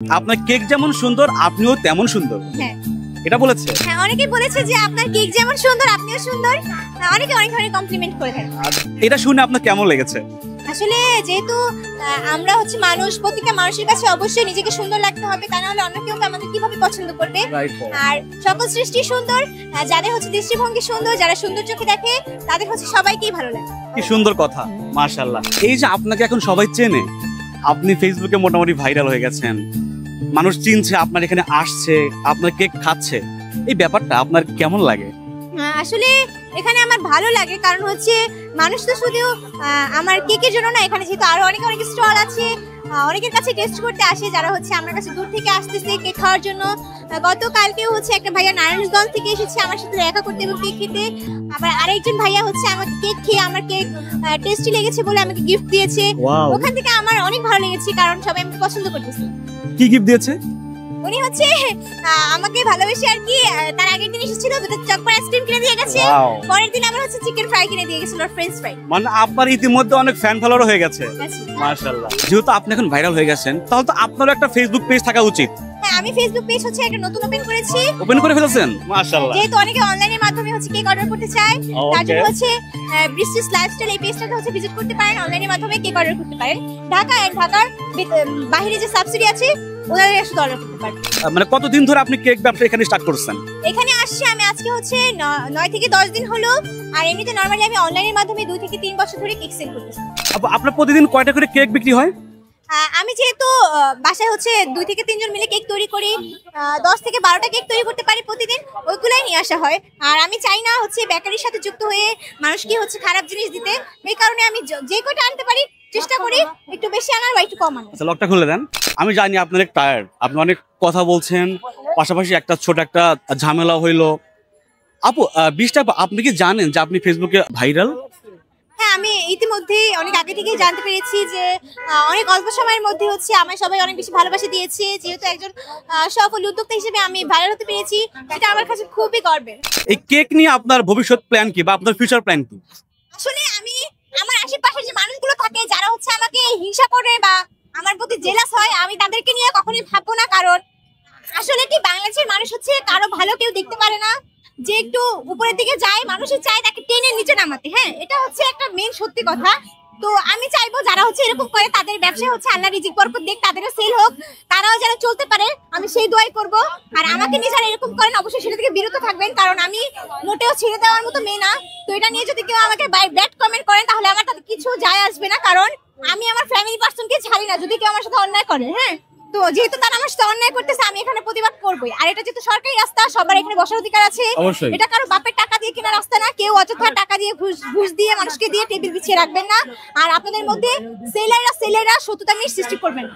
আপনার কেক যেমন সুন্দর আপনিও তেমন সুন্দর। হ্যাঁ এটা বলেছে। হ্যাঁ অনেকেই বলেছে যে আপনার কেক যেমন সুন্দর আপনিও সুন্দর। অনেকে অনেক ধরনের কমপ্লিমেন্ট করে থাকেন। এটা শুনে আপনার কেমন লেগেছে? আসলে যেহেতু আমরা হচ্ছে মানুষ, প্রত্যেকটা মানুষের কাছে অবশ্যই নিজেকে সুন্দর লাগতে হবে, তা না হলে অন্য কেউ আমাদের কিভাবে পছন্দ করবে। আর সকল সৃষ্টি সুন্দর, যাদের হচ্ছে দৃষ্টিভঙ্গি সুন্দর, যারা সুন্দর চোখে দেখে তাদের হচ্ছে সবাইকেই ভালো লাগে। কি সুন্দর কথা, মাশাআল্লাহ। এই যে আপনাকে এখন সবাই চেনে, আপনি ফেসবুকে মোটামুটি ভাইরাল হয়ে গেছেন, মানুষ চিনছে, আপনার এখানে আসছে, আপনার কেক খাচ্ছে, এই ব্যাপারটা আপনার কেমন লাগে? আসলে এখানে আমার ভালো লাগে, কারণ হচ্ছে মানুষ তো শুধু আমার কেকের জন্য না, এখানে যেহেতু আরো অনেক অনেক স্টল আছে, অনেকের কাছে টেস্ট করতে আসে, যারা হচ্ছে আমার কাছে দূর থেকে আসতেছে কেক খাওয়ার জন্য। গতকালকেও হচ্ছে একটা ভাইয়া নারায়ণগঞ্জ থেকে এসেছে আমার সাথে দেখা করতে এবং কেক খেতে। আবার আরেকজন ভাইয়া হচ্ছে আমাকে কেক খেয়ে আমার কেক টেস্টি লেগেছে বলে আমাকে গিফট দিয়েছে। ওখান থেকে আমার অনেক ভালো লেগেছে, কারণ সবাই আমাকে পছন্দ করতেছে। কি গিফট দিয়েছে? উনি হচ্ছে আমাকে ভালোবেসে আর কি, তার আগের দিন এসেছিল, দুটো চকবার আইসক্রিম কিনে দিয়ে গেছে। পরের দিন আমার হচ্ছে চিকেন ফ্রাই কিনে দিয়ে গেছিল, ফ্রেঞ্চ ফ্রাই। মানে আপনার ইতিমধ্যে অনেক ফ্যান ফলোয়ার হয়ে গেছে। মাশাআল্লাহ। যেহেতু আপনি এখন ভাইরাল হয়ে গেছেন, তাহলে তো আপনারও একটা ফেসবুক পেজ থাকা উচিত। হ্যাঁ, আমি ফেসবুক পেজ হচ্ছে একটা নতুন ওপেন করেছি। ওপেন করে ফেলেছেন? মাশাআল্লাহ। যেহেতু অনেকে অনলাইনের মাধ্যমে হচ্ছে কেক অর্ডার করতে চায়, তার জন্য হচ্ছে বৃষ্টিস লাইফস্টাইল এই পেজটাতে হচ্ছে ভিজিট করতে পারেন, অনলাইনের মাধ্যমে কেক অর্ডার করতে পারেন। ঢাকা এন্ড ঢাকার বাইরে যে সাবসিডি আছে ওনারা এসে অর্ডার করতে পারেন। মানে কতদিন ধরে আপনি কেক ব্যবসা এখানে স্টার্ট করছেন? এখানে আসছি আমি আজকে হচ্ছে 9 থেকে 10 দিন হলো। আর এমনিতে নরমালি আমি অনলাইনের মাধ্যমে 2 থেকে 3 বছর ধরে কেক সেল করতেছি। আপনার প্রতিদিন কয়টা করে কেক বিক্রি হয়? আমি যেহেতু বাসায় হচ্ছে 2 থেকে 3 জন মিলে কেক তৈরি করি, 10 থেকে 12টা কেক তৈরি করতে পারি প্রতিদিন, ওইগুলাই নিয়ে আসা হয়। আর আমি চাই না হচ্ছে বেকারির সাথে যুক্ত হয়ে মানুষকে হচ্ছে খারাপ জিনিস দিতে, এই কারণে আমি যে কয়টা আনতে পারি চেষ্টা করি একটু বেশি আনার বা একটু কম আনার। আচ্ছা, লকটা খুলে দেন। আমি জানি আপনি অনেক টায়ার্ড, আপনি অনেক কথা বলছেন, পাশাপাশি একটা ছোট একটা ঝামেলা হইলো। আপু, বিষটা আপনি কি জানেন যে আপনি ফেসবুকে ভাইরাল? হ্যাঁ, আমি ইতিমধ্যে অনেক আগে থেকেই জানতে পেরেছি যে অনেক অল্প সময়ের মধ্যে হচ্ছে আমায় সবাই অনেক বেশি ভালোবাসা দিয়েছে। যেহেতু একজন সফল উদ্যোক্তা হিসেবে আমি ভাইরাল হতে পেরেছি, এটা আমার কাছে খুবই গর্বের। এই কেক নিয়ে আপনার ভবিষ্যৎ প্ল্যান কি বা আপনার ফিউচার প্ল্যান কি? আসলে আমি আমার আশেপাশে যে মানুষগুলো থাকে যারা হচ্ছে আমাকে হিংসা করে বা আমার প্রতি জেলাস হয়, আমি তাদেরকে নিয়ে কখনোই ভাববো না। কারণ আসলে কি বাংলাদেশের মানুষ হচ্ছে কারো ভালো কেউ দেখতে পারে না, যে একটু উপরের দিকে যায় মানুষই চায় তাকে টেনে নিচে নামাতে। হ্যাঁ, এটা হচ্ছে একটা মেন সত্যি কথা। তো আমি চাইবো যারা হচ্ছে এরকম করে তাদের ব্যবসায় হচ্ছে আল্লাহ রিজিক বরকত দেখ, তাদেরও সেল হোক, তারাও যেন চলতে পারে, আমি সেই দোয়াই করব। আর আমাকে নিয়ে যারা এরকম করেন অবশ্যই সেটা থেকে বিরত থাকবেন, কারণ আমি মোটেও ছেড়ে দেওয়ার মতো মেয়ে না। তো এটা নিয়ে যদি কেউ আমাকে ব্যাড কমেন্ট করেন তাহলে আমার তাতে কিছু যায় আসবে না, কারণ আমি আমার ফ্যামিলি পার্সনকে ছাড়ি না যদি কেউ আমার সাথে অন্যায় করে। হ্যাঁ, তো যেহেতু তারা আমার সাথে অন্যায় করতেছে আমি এখানে প্রতিবাদ করবই। আর এটা যেহেতু সরকারি রাস্তা, সবার এখানে বসার অধিকার আছে। এটা কারো বাপের টাকা দিয়ে কেনা রাস্তা না, কেউ অযথা টাকা দিয়ে ঘুষ দিয়ে মানুষকে দিয়ে টেবিল বিছিয়ে রাখবেন না। আর আপনাদের মধ্যে সেলাররা শত্রুতা সৃষ্টি করবেন না।